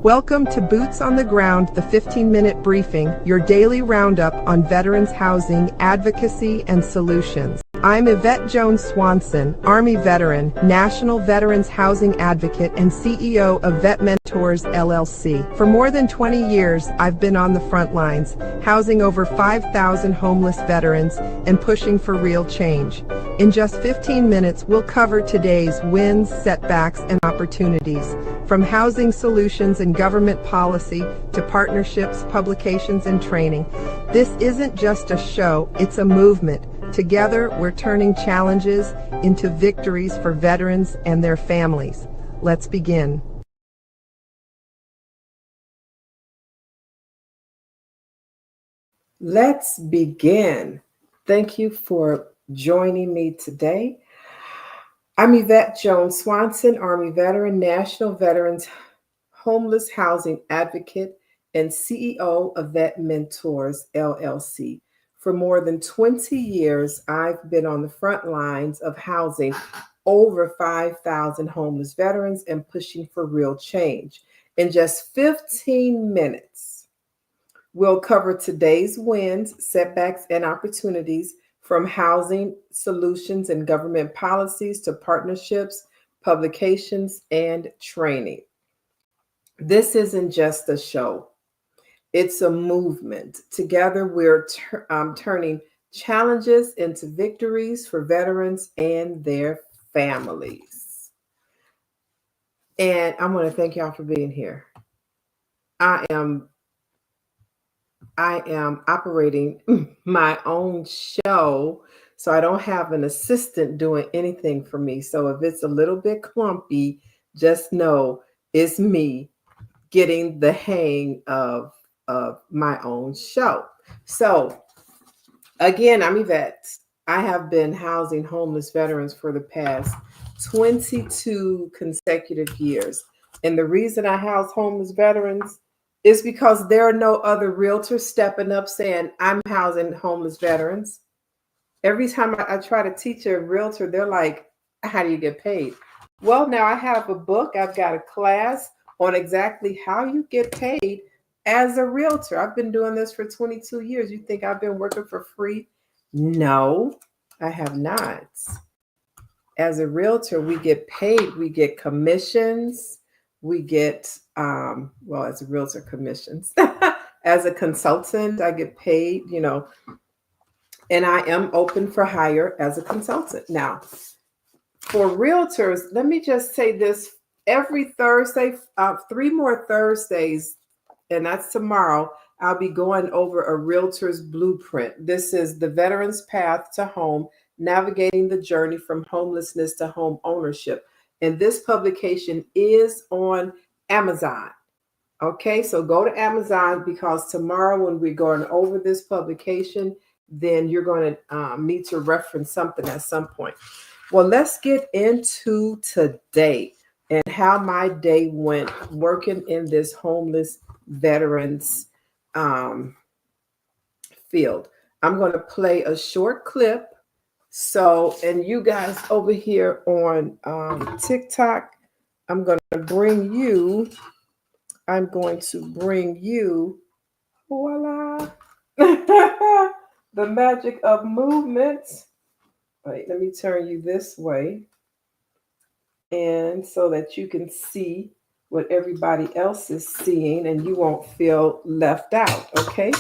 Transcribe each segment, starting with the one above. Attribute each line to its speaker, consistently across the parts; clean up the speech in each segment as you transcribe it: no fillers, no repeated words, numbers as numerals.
Speaker 1: Welcome to Boots on the Ground, the 15-minute briefing, your daily roundup on veterans housing, advocacy, and solutions. I'm Yvette Jones Swanson, Army veteran, National Veterans Housing Advocate, and CEO of Vet Mentors, LLC. For more than 20 years, I've been on the front lines, housing over 5,000 homeless veterans and pushing for real change. In just 15 minutes, we'll cover today's wins, setbacks, and opportunities, from housing solutions and government policy to partnerships, publications, and training. This isn't just a show, it's a movement. Together, we're turning challenges into victories for veterans and their families. Let's begin.
Speaker 2: Let's begin. Thank you for joining me today. I'm Yvette Jones Swanson, Army veteran, National Veterans Homeless Housing Advocate, and CEO of Vet Mentors, LLC. For more than 20 years, I've been on the front lines of housing over 5,000 homeless veterans and pushing for real change. In just 15 minutes, we'll cover today's wins, setbacks, and opportunities, from housing solutions and government policies to partnerships, publications, and training. This isn't just a show. It's a movement. Together, we're turning challenges into victories for veterans and their families. And I want to thank y'all for being here. I am operating my own show, so I don't have an assistant doing anything for me. So if it's a little bit clumpy, just know it's me getting the hang of my own show. So again, I'm Yvette. I have been housing homeless veterans for the past 22 consecutive years. And the reason I house homeless veterans is because there are no other realtors stepping up saying, I'm housing homeless veterans. Every time I try to teach a realtor, they're like, how do you get paid? Well, now I have a book. I've got a class on exactly how you get paid as a realtor. I've been doing this for 22 years. You think I've been working for free? No, I have not. As a realtor, we get paid. We get commissions. We get, as a realtor, commissions. As a consultant, I get paid, and I am open for hire as a consultant. Now, for realtors, let me just say this. Every Thursday, 3 more Thursdays, and that's tomorrow, I'll be going over a realtor's blueprint. This is the Veteran's Path to Home, Navigating the Journey from Homelessness to Home Ownership. And this publication is on Amazon. Okay, so go to Amazon, because tomorrow when we're going over this publication, then you're going to need to reference something at some point. Well, let's get into today and how my day went working in this homeless veterans field. I'm going to play a short clip. So, and you guys over here on TikTok, I'm going to bring you, voila, the magic of movement. Wait, let me turn you this way. And so that you can see what everybody else is seeing and you won't feel left out, okay?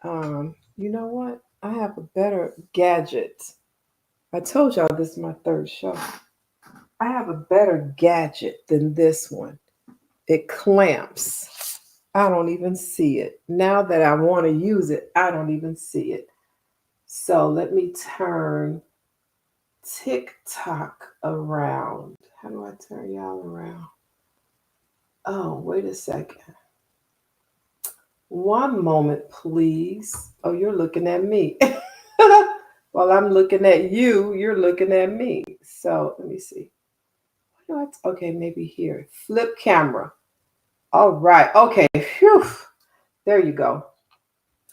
Speaker 2: You know what? I have a better gadget. I told y'all this is my third show. I have a better gadget than this one. It clamps. I don't even see it. Now that I want to use it, I don't even see it. So let me turn TikTok around. How do I turn y'all around? Oh, wait a second. One moment, please. Oh, you're looking at me. While I'm looking at you, you're looking at me. So let me see. Okay, maybe here. Flip camera. All right. Okay. Phew. There you go.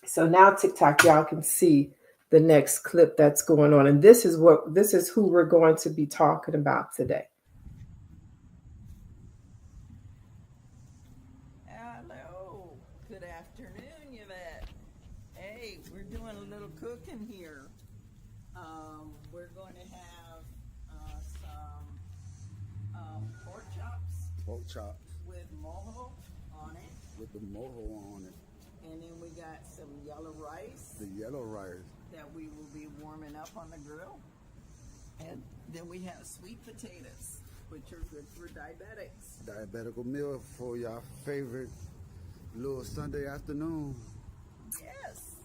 Speaker 2: So now TikTok, y'all can see the next clip that's going on. And this is who we're going to be talking about today.
Speaker 3: Good afternoon, Yvette. Hey, we're doing a little cooking here. We're going to have some pork chops.
Speaker 4: Pork chops
Speaker 3: With mojo on it.
Speaker 4: with the mojo on it.
Speaker 3: And then we got some yellow rice.
Speaker 4: The yellow rice.
Speaker 3: That we will be warming up on the grill. And then we have sweet potatoes, which are good for diabetics.
Speaker 4: Diabetical meal for your favorite little Sunday afternoon.
Speaker 3: Yes.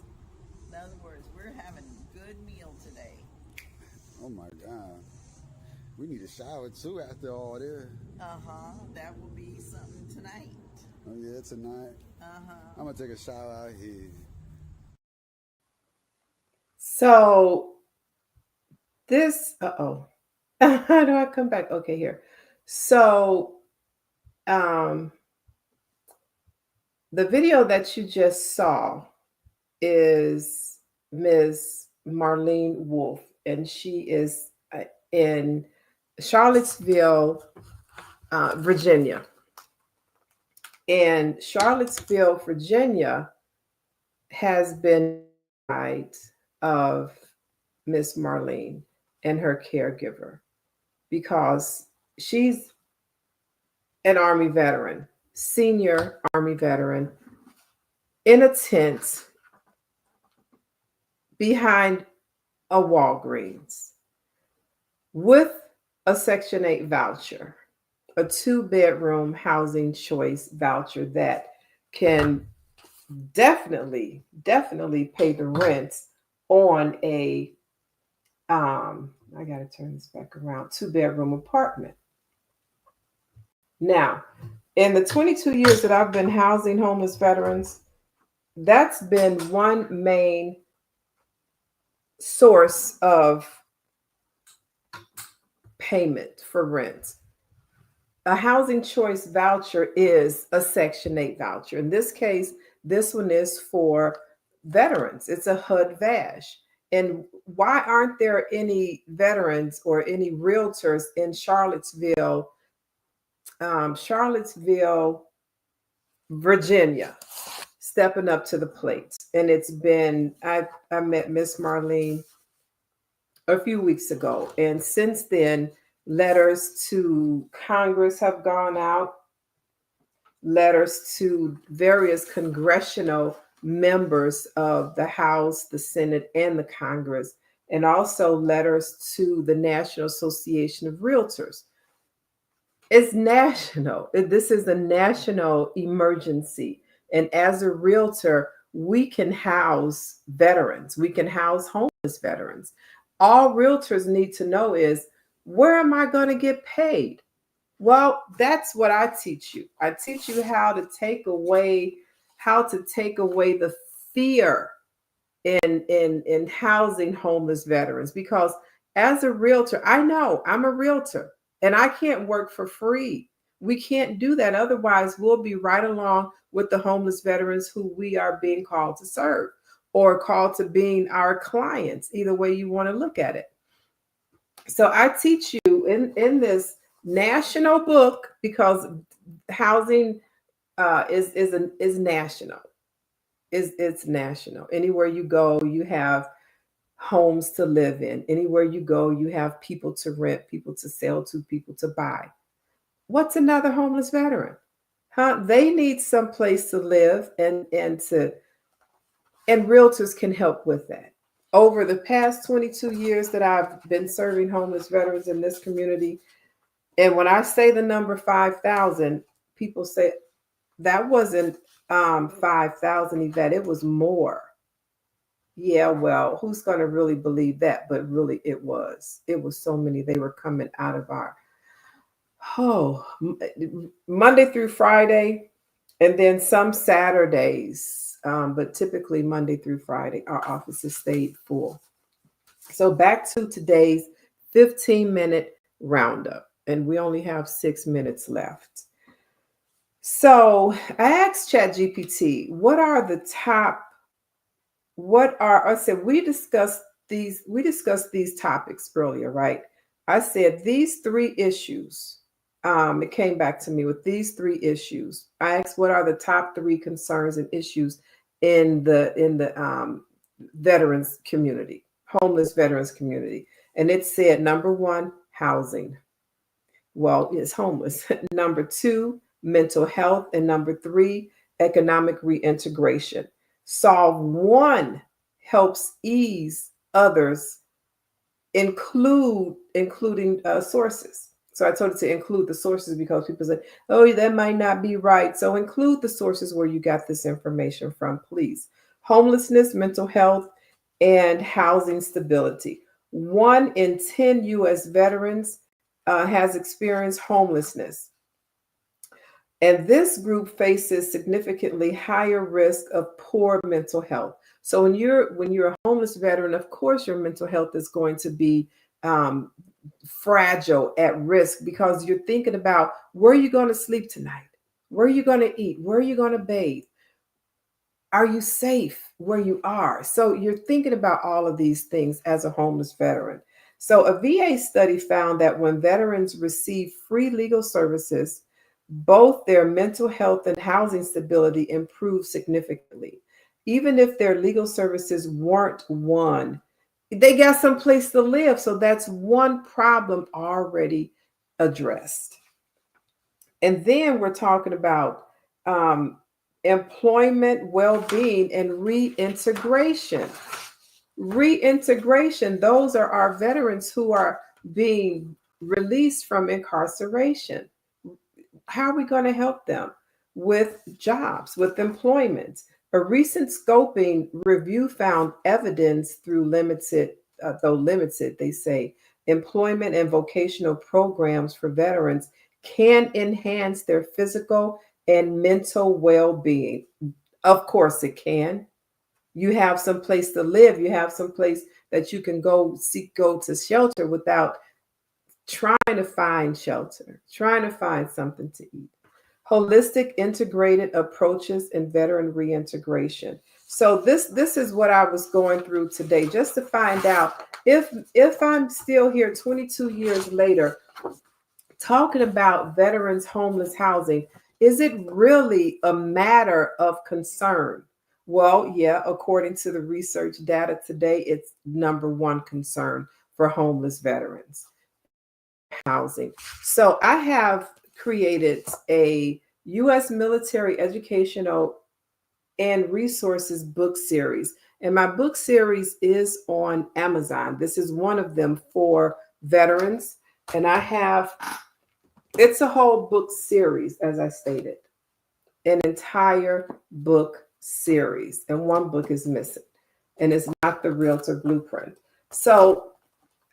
Speaker 3: In other words, we're having a good meal today.
Speaker 4: Oh my God. We need a shower too after all this.
Speaker 3: That will be something tonight.
Speaker 4: Oh yeah, tonight. I'm gonna take a shower out here.
Speaker 2: So this, how do I come back? Okay, here. So the video that you just saw is Ms. Marlene Wolf, and she is in Charlottesville, Virginia. And Charlottesville, Virginia has been of Miss Marlene and her caregiver because she's an Army veteran, senior Army veteran, in a tent behind a Walgreens with a Section 8 voucher, a 2-bedroom housing choice voucher that can definitely pay the rent on a I gotta turn this back around, 2-bedroom apartment. Now, in the 22 years that I've been housing homeless veterans, that's been one main source of payment for rent. A housing choice voucher is a Section 8 voucher. In this case, this one is for veterans. It's a HUD VASH. And why aren't there any veterans or any realtors in Charlottesville, Virginia, stepping up to the plate? And it's been, I met Miss Marlene a few weeks ago. And since then, letters to Congress have gone out, letters to various congressional members of the House, the Senate, and the Congress, and also letters to the National Association of Realtors. It's national. This is a national emergency. And as a realtor, we can house veterans. We can house homeless veterans. All realtors need to know is, where am I going to get paid? Well, that's what I teach you. I teach you how to take away the fear in housing homeless veterans. Because as a realtor, I know I'm a realtor and I can't work for free. We can't do that. Otherwise, we'll be right along with the homeless veterans who we are being called to serve or called to being our clients, either way you want to look at it. So I teach you in this national book, because housing is national. It's national. Anywhere you go, you have homes to live in. Anywhere you go, you have people to rent, people to sell to, people to buy. What's another homeless veteran? They need some place to live, and realtors can help with that. Over the past 22 years that I've been serving homeless veterans in this community, and when I say the number 5,000, people say that wasn't 5,000, Yvette, it was more. Yeah, well, who's going to really believe that? But really, it was so many. They were coming out of our Monday through Friday, and then some Saturdays, but typically Monday through Friday, our offices stayed full. So back to today's 15-minute roundup, and we only have 6 minutes left. So I asked ChatGPT, I said, we discussed these topics earlier, right? I said, these 3 issues it came back to me with these 3 issues. I asked, what are the top 3 concerns and issues in the veterans community, homeless veterans community? And it said, number 1, housing. Well, it's homeless. Number 2, mental health. And number 3, economic reintegration. Solve 1 helps ease others, including sources. So I told it to include the sources because people say, oh, that might not be right. So include the sources where you got this information from, please. Homelessness, mental health, and housing stability. 1 in 10 U.S. veterans has experienced homelessness. And this group faces significantly higher risk of poor mental health. So when you're a homeless veteran, of course, your mental health is going to be fragile, at risk, because you're thinking about, where are you going to sleep tonight? Where are you going to eat? Where are you going to bathe? Are you safe where you are? So you're thinking about all of these things as a homeless veteran. So a VA study found that when veterans receive free legal services, both their mental health and housing stability improved significantly. Even if their legal services weren't won, they got some place to live. So that's 1 problem already addressed. And then we're talking about employment, well-being, and reintegration. Reintegration, those are our veterans who are being released from incarceration. How are we going to help them? With jobs, with employment. A recent scoping review found evidence through limited, they say, employment and vocational programs for veterans can enhance their physical and mental well-being. Of course it can. You have some place to live. You have some place that you can go to shelter without trying to find shelter, trying to find something to eat. Holistic integrated approaches in veteran reintegration. So this is what I was going through today, just to find out if I'm still here 22 years later talking about veterans homeless housing, is it really a matter of concern? Well, yeah, according to the research data today, it's number 1 concern for homeless veterans housing. So I have created a U.S. military educational and resources book series. And my book series is on Amazon. This is one of them for veterans. And it's a whole book series, as I stated, an entire book series. And 1 book is missing, and it's not the Realtor Blueprint. So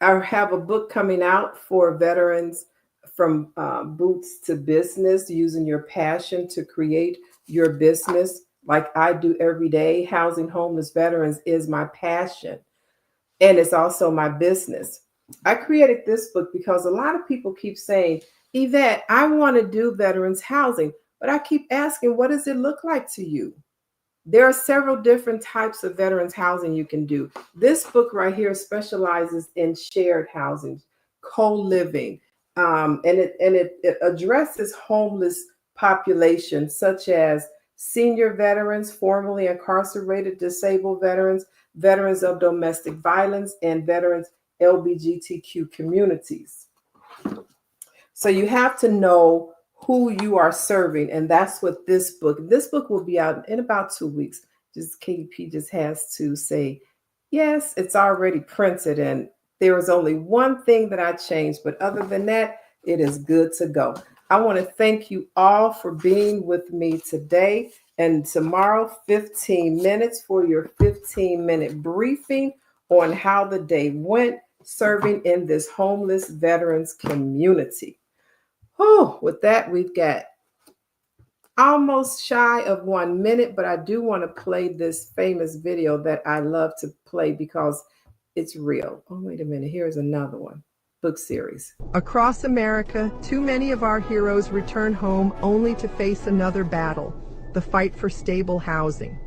Speaker 2: I have a book coming out for veterans, from boots to business, using your passion to create your business like I do every day. Housing homeless veterans is my passion, and it's also my business. I created this book because a lot of people keep saying, Yvette, I want to do veterans housing, but I keep asking, what does it look like to you? There are several different types of veterans housing you can do. This book right here specializes in shared housing, co-living, and it addresses homeless populations such as senior veterans, formerly incarcerated, disabled veterans, veterans of domestic violence, and veterans LGBTQ communities. So you have to know who you are serving, and that's what this book will be out in about 2 weeks. Just KDP just has to say, yes, it's already printed, and there was only 1 thing that I changed, but other than that, it is good to go. I want to thank you all for being with me today, and tomorrow, 15 minutes for your 15-minute briefing on how the day went serving in this homeless veterans community. Oh, with that, we've got almost shy of 1 minute, but I do want to play this famous video that I love to play because it's real. Oh, wait a minute. Here's another one. Book series.
Speaker 1: Across America, too many of our heroes return home only to face another battle, the fight for stable housing.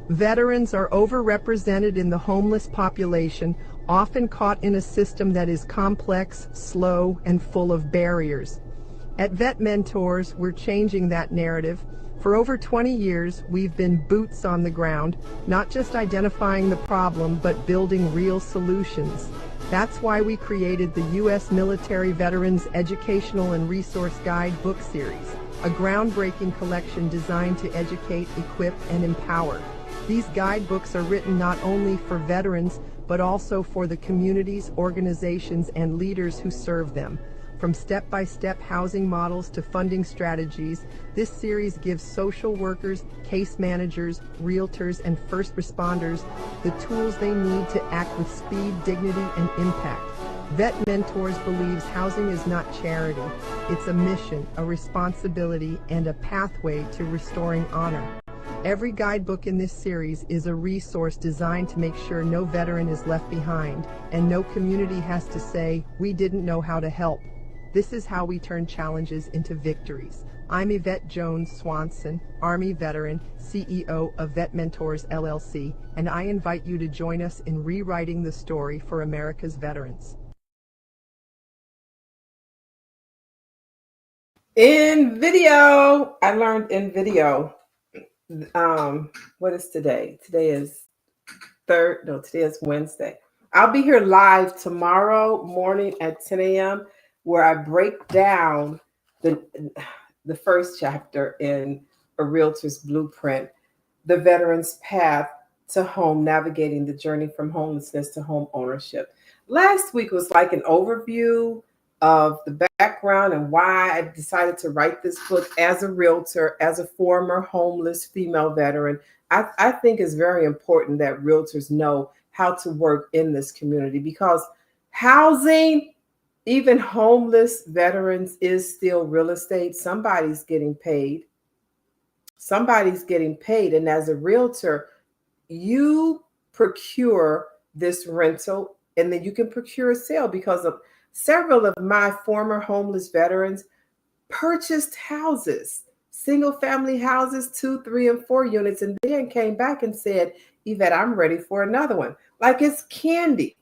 Speaker 1: Veterans are overrepresented in the homeless population, often caught in a system that is complex, slow, and full of barriers. At Vet Mentors, we're changing that narrative. For over 20 years, we've been boots on the ground, not just identifying the problem, but building real solutions. That's why we created the U.S. Military Veterans Educational and Resource Guidebook series, a groundbreaking collection designed to educate, equip, and empower. These guidebooks are written not only for veterans, but also for the communities, organizations, and leaders who serve them. From step-by-step housing models to funding strategies, this series gives social workers, case managers, realtors, and first responders the tools they need to act with speed, dignity, and impact. Vet Mentors believes housing is not charity. It's a mission, a responsibility, and a pathway to restoring honor. Every guidebook in this series is a resource designed to make sure no veteran is left behind, and no community has to say, "We didn't know how to help." This is how we turn challenges into victories. I'm Yvette Jones Swanson, Army veteran, CEO of Vet Mentors LLC, and I invite you to join us in rewriting the story for America's veterans.
Speaker 2: In video, I learned in video. What is today? Today is today is Wednesday. I'll be here live tomorrow morning at 10 a.m. where I break down the first chapter in A Realtor's Blueprint, the veteran's path to home, navigating the journey from homelessness to home ownership. Last week was like an overview of the background and why I decided to write this book as a realtor, as a former homeless female veteran. I think it's very important that realtors know how to work in this community, because housing, even homeless veterans, is still real estate. Somebody's getting paid. Somebody's getting paid. And as a realtor, you procure this rental, and then you can procure a sale, because of several of my former homeless veterans purchased houses, single family houses, 2, 3, and 4 units, and then came back and said, "Yvette, I'm ready for another one." Like it's candy.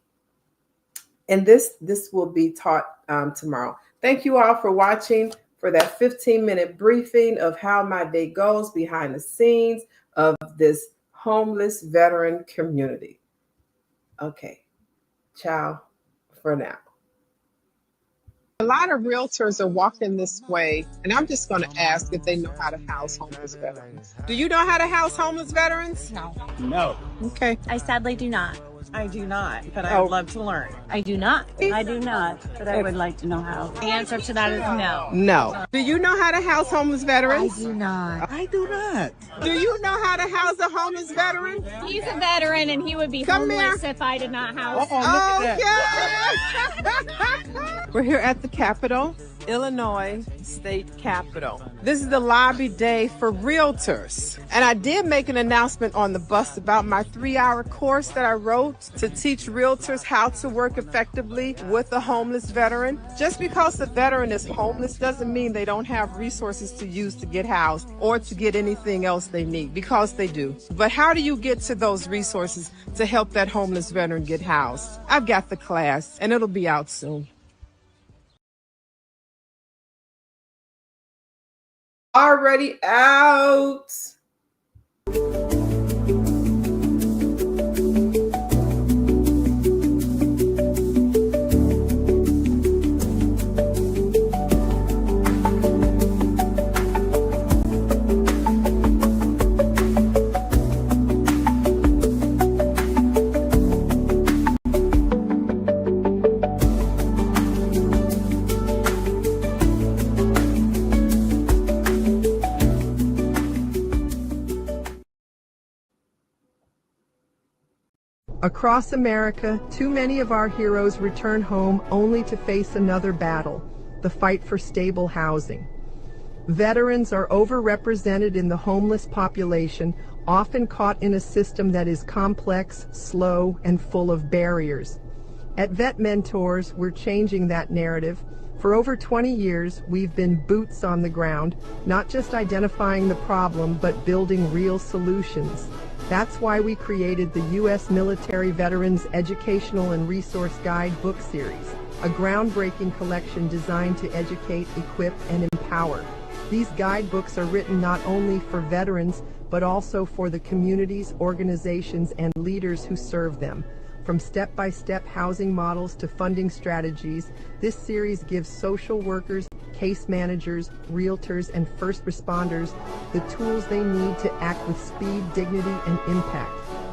Speaker 2: And this will be taught tomorrow. Thank you all for watching, for that 15-minute briefing of how my day goes behind the scenes of this homeless veteran community. Okay, ciao for now.
Speaker 5: A lot of realtors are walking this way, and I'm just going to ask if they know how to house homeless veterans. Do you know how to house homeless veterans?
Speaker 6: No.
Speaker 4: No.
Speaker 5: Okay.
Speaker 6: I sadly do not.
Speaker 3: I do not, but I would love to learn.
Speaker 6: I do not. I do not, but I would like to know how. The answer to that is no.
Speaker 5: No. Do you know how to house homeless veterans?
Speaker 6: I do not.
Speaker 7: I do not.
Speaker 5: Do you know how to house a homeless veteran?
Speaker 8: He's a veteran and he would be
Speaker 5: Come
Speaker 8: homeless
Speaker 5: here.
Speaker 8: if I did not house.
Speaker 5: Okay. We're here at the Capitol, Illinois State Capitol. This is the lobby day for realtors. And I did make an announcement on the bus about my 3-hour course that I wrote to teach realtors how to work effectively with a homeless veteran. Just because the veteran is homeless doesn't mean they don't have resources to use to get housed or to get anything else they need, because they do. But how do you get to those resources to help that homeless veteran get housed? I've got the class, and it'll be out soon.
Speaker 2: Already out.
Speaker 1: Across America, too many of our heroes return home only to face another battle, the fight for stable housing. Veterans are overrepresented in the homeless population, often caught in a system that is complex, slow, and full of barriers. At Vet Mentors, we're changing that narrative. For over 20 years, we've been boots on the ground, not just identifying the problem, but building real solutions. That's why we created the U.S. Military Veterans Educational and Resource Guidebook series, a groundbreaking collection designed to educate, equip, and empower. These guidebooks are written not only for veterans, but also for the communities, organizations, and leaders who serve them. From step-by-step housing models to funding strategies, this series gives social workers, case managers, realtors, and first responders the tools they need to act with speed, dignity, and impact.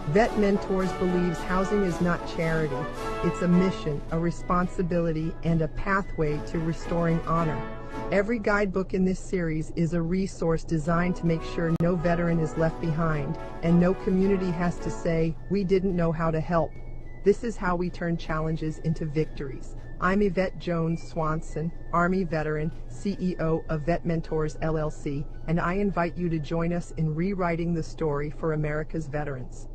Speaker 1: Vet Mentors believes housing is not charity. It's a mission, a responsibility, and a pathway to restoring honor. Every guidebook in this series is a resource designed to make sure no veteran is left behind, and no community has to say, "We didn't know how to help." This is how we turn challenges into victories. I'm Yvette Jones Swanson, Army veteran, CEO of Vet Mentors LLC, and I invite you to join us in rewriting the story for America's veterans.